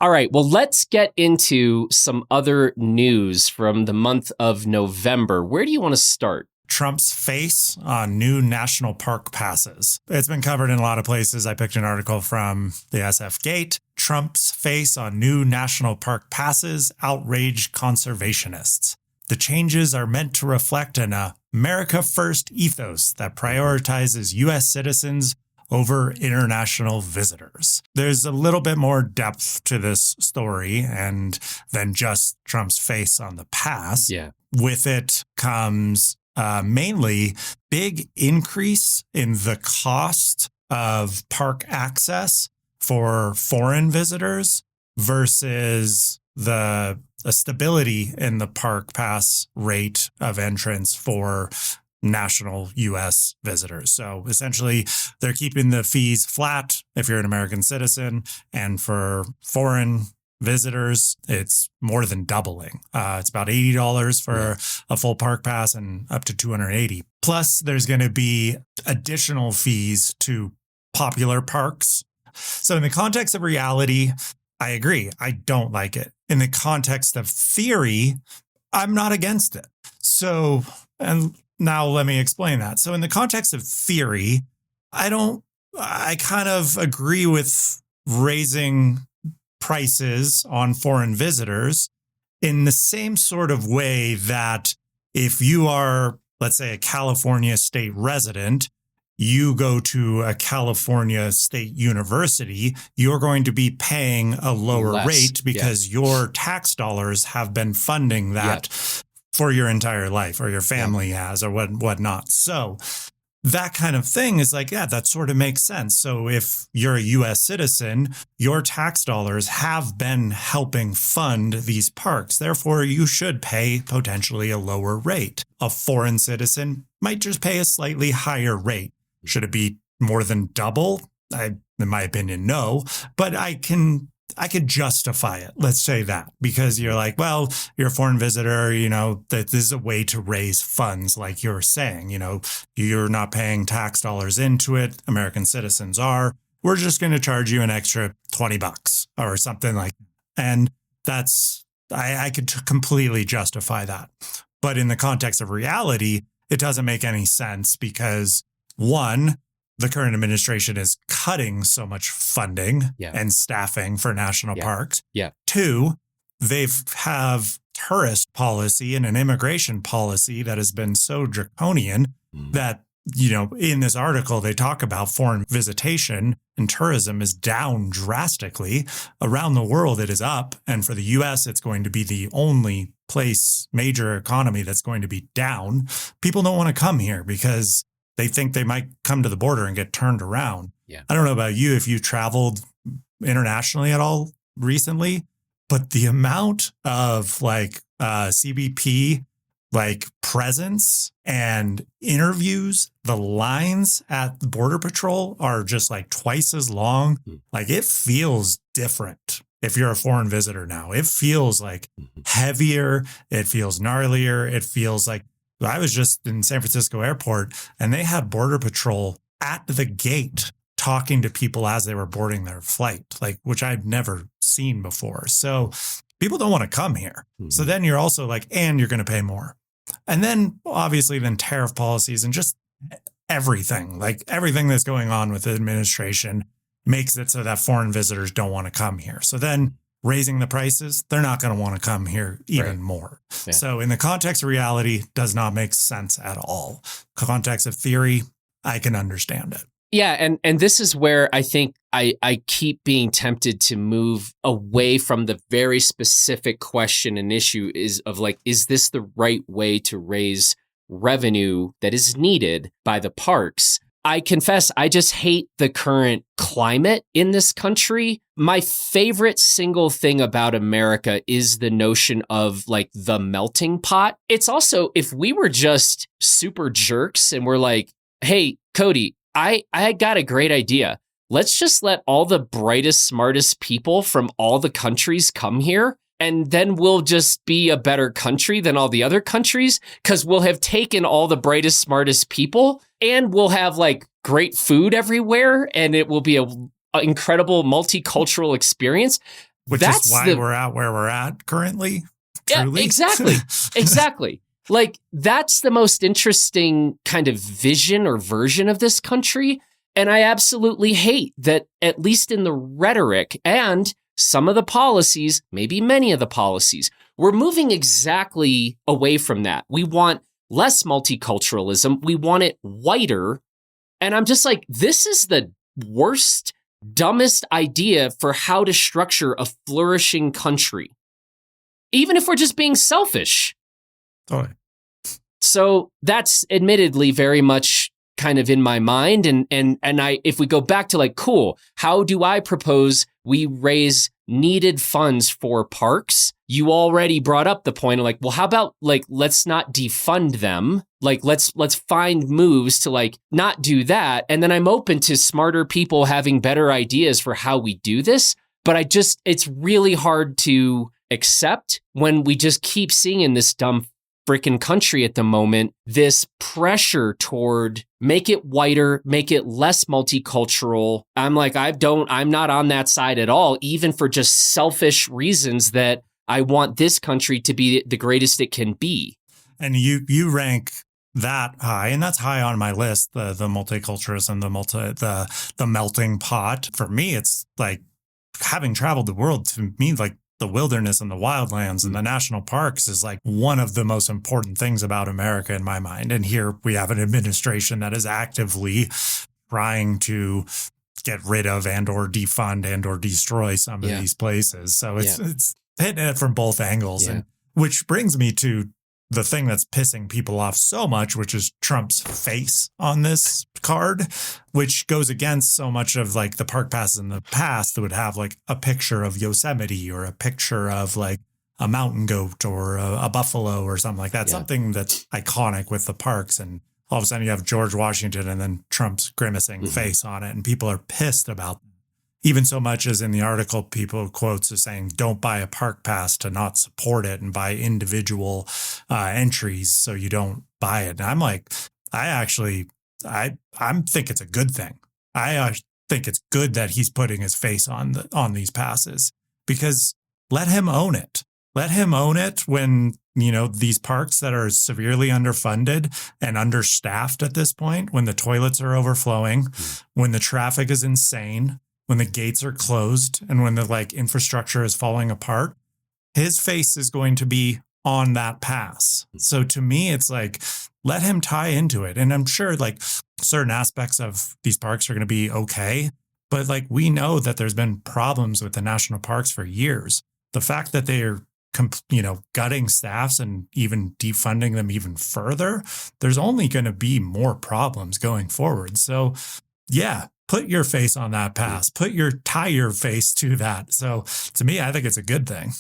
All right, well, let's get into some other news from the month of November. Where do you want to start? Trump's face on new national park passes. It's been covered in a lot of places. I picked an article from the SF Gate. Trump's face on new national park passes outraged conservationists. The changes are meant to reflect an America First ethos that prioritizes U.S. citizens over international visitors. There's a little bit more depth to this story and than just Trump's face on the pass. Yeah. With it comes mainly big increase in the cost of park access for foreign visitors versus the stability in the park pass rate of entrance for national U.S. visitors. So essentially, they're keeping the fees flat if you're an American citizen, and for foreign visitors, it's more than doubling. It's about $80 for a full park pass and up to $280. Plus, there's going to be additional fees to popular parks. So in the context of reality, I agree. I don't like it. In the context of theory, I'm not against it. So, and now let me explain that. So in the context of theory, I kind of agree with raising prices on foreign visitors in the same sort of way that if you are, let's say, a California state resident, you go to a California state university, you're going to be paying a lower rate because your tax dollars have been funding that for your entire life, or your family has, or whatnot. So that kind of thing is like, yeah, that sort of makes sense. So if you're a U.S. citizen, your tax dollars have been helping fund these parks. Therefore, you should pay potentially a lower rate. A foreign citizen might just pay a slightly higher rate. Should it be more than double? In my opinion, no. But I could justify it. Let's say that, because you're like, well, you're a foreign visitor, that this is a way to raise funds, like you're saying, you're not paying tax dollars into it. American citizens are. We're just going to charge you an extra $20 or something like that. And I could completely justify that. But in the context of reality, it doesn't make any sense because, one, the current administration is cutting so much funding and staffing for national parks. Two, they have tourist policy and an immigration policy that has been so draconian that, in this article, they talk about foreign visitation and tourism is down drastically. Around the world, it is up. And for the U.S., it's going to be the only major economy that's going to be down. People don't want to come here because they think they might come to the border and get turned around. I don't know about you, if you traveled internationally at all recently, but the amount of CBP presence and interviews, the lines at the Border Patrol are just twice as long. It feels different. If you're a foreign visitor now, it feels heavier. It feels gnarlier. It feels like, I was just in San Francisco airport and they had Border Patrol at the gate talking to people as they were boarding their flight, which I've never seen before. So people don't want to come here. So then you're also and you're going to pay more. And then obviously tariff policies and just everything, everything that's going on with the administration makes it so that foreign visitors don't want to come here. So then raising the prices, they're not going to want to come here even more. So in the context of reality, does not make sense at all. Context of theory, I can understand it. Yeah, and this is where I think I keep being tempted to move away from the very specific question and issue is this the right way to raise revenue that is needed by the parks? I confess, I just hate the current climate in this country. My favorite single thing about America is the notion of the melting pot. It's also, if we were just super jerks and we're like, hey, Cody, I got a great idea. Let's just let all the brightest, smartest people from all the countries come here. And then we'll just be a better country than all the other countries because we'll have taken all the brightest, smartest people and we'll have great food everywhere and it will be an incredible multicultural experience. which is why we're at where we're at currently. Truly. Yeah, exactly. Exactly. Like, that's the most interesting kind of vision or version of this country. And I absolutely hate that, at least in the rhetoric and some of the policies, maybe many of the policies, we're moving exactly away from that. We want less multiculturalism. We want it whiter. And I'm just like, this is the worst, dumbest idea for how to structure a flourishing country, even if we're just being selfish. Totally. So that's admittedly very much kind of in my mind. And if we go back to like, cool, how do I propose we raise needed funds for parks? You already brought up the point of like, well, how about like, let's not defund them. Like, let's find moves to like not do that. And then I'm open to smarter people having better ideas for how we do this. But it's really hard to accept when we just keep seeing in this dumb freaking country at the moment, this pressure toward make it whiter, make it less multicultural. I'm like, I'm not on that side at all, even for just selfish reasons that I want this country to be the greatest it can be. And you rank that high, and that's high on my list, the multiculturalism, the melting pot. For me, it's like, having traveled the world, to me, like, the wilderness and the wildlands and the national parks is like one of the most important things about America in my mind. And here we have an administration that is actively trying to get rid of and or defund and or destroy some of these places. So it's hitting it from both angles. And which brings me to the thing that's pissing people off so much, which is Trump's face on this card, which goes against so much of like the park passes in the past that would have like a picture of Yosemite or a picture of like a mountain goat or a buffalo or something like that, something that's iconic with the parks. And all of a sudden you have George Washington and then Trump's grimacing face on it. And people are pissed about that. Even so much as in the article, people quotes are saying, don't buy a park pass to not support it and buy individual entries so you don't buy it. And I'm like, I think it's a good thing. I think it's good that he's putting his face on these passes, because let him own it. Let him own it when, these parks that are severely underfunded and understaffed at this point, when the toilets are overflowing, when the traffic is insane, when the gates are closed, and when the like infrastructure is falling apart, his face is going to be on that pass. So to me, it's like, let him tie into it. And I'm sure like certain aspects of these parks are going to be okay. But like, we know that there's been problems with the national parks for years. The fact that they are, gutting staffs and even defunding them even further, there's only going to be more problems going forward. So yeah, put your face on that pass, tie your face to that. So to me, I think it's a good thing.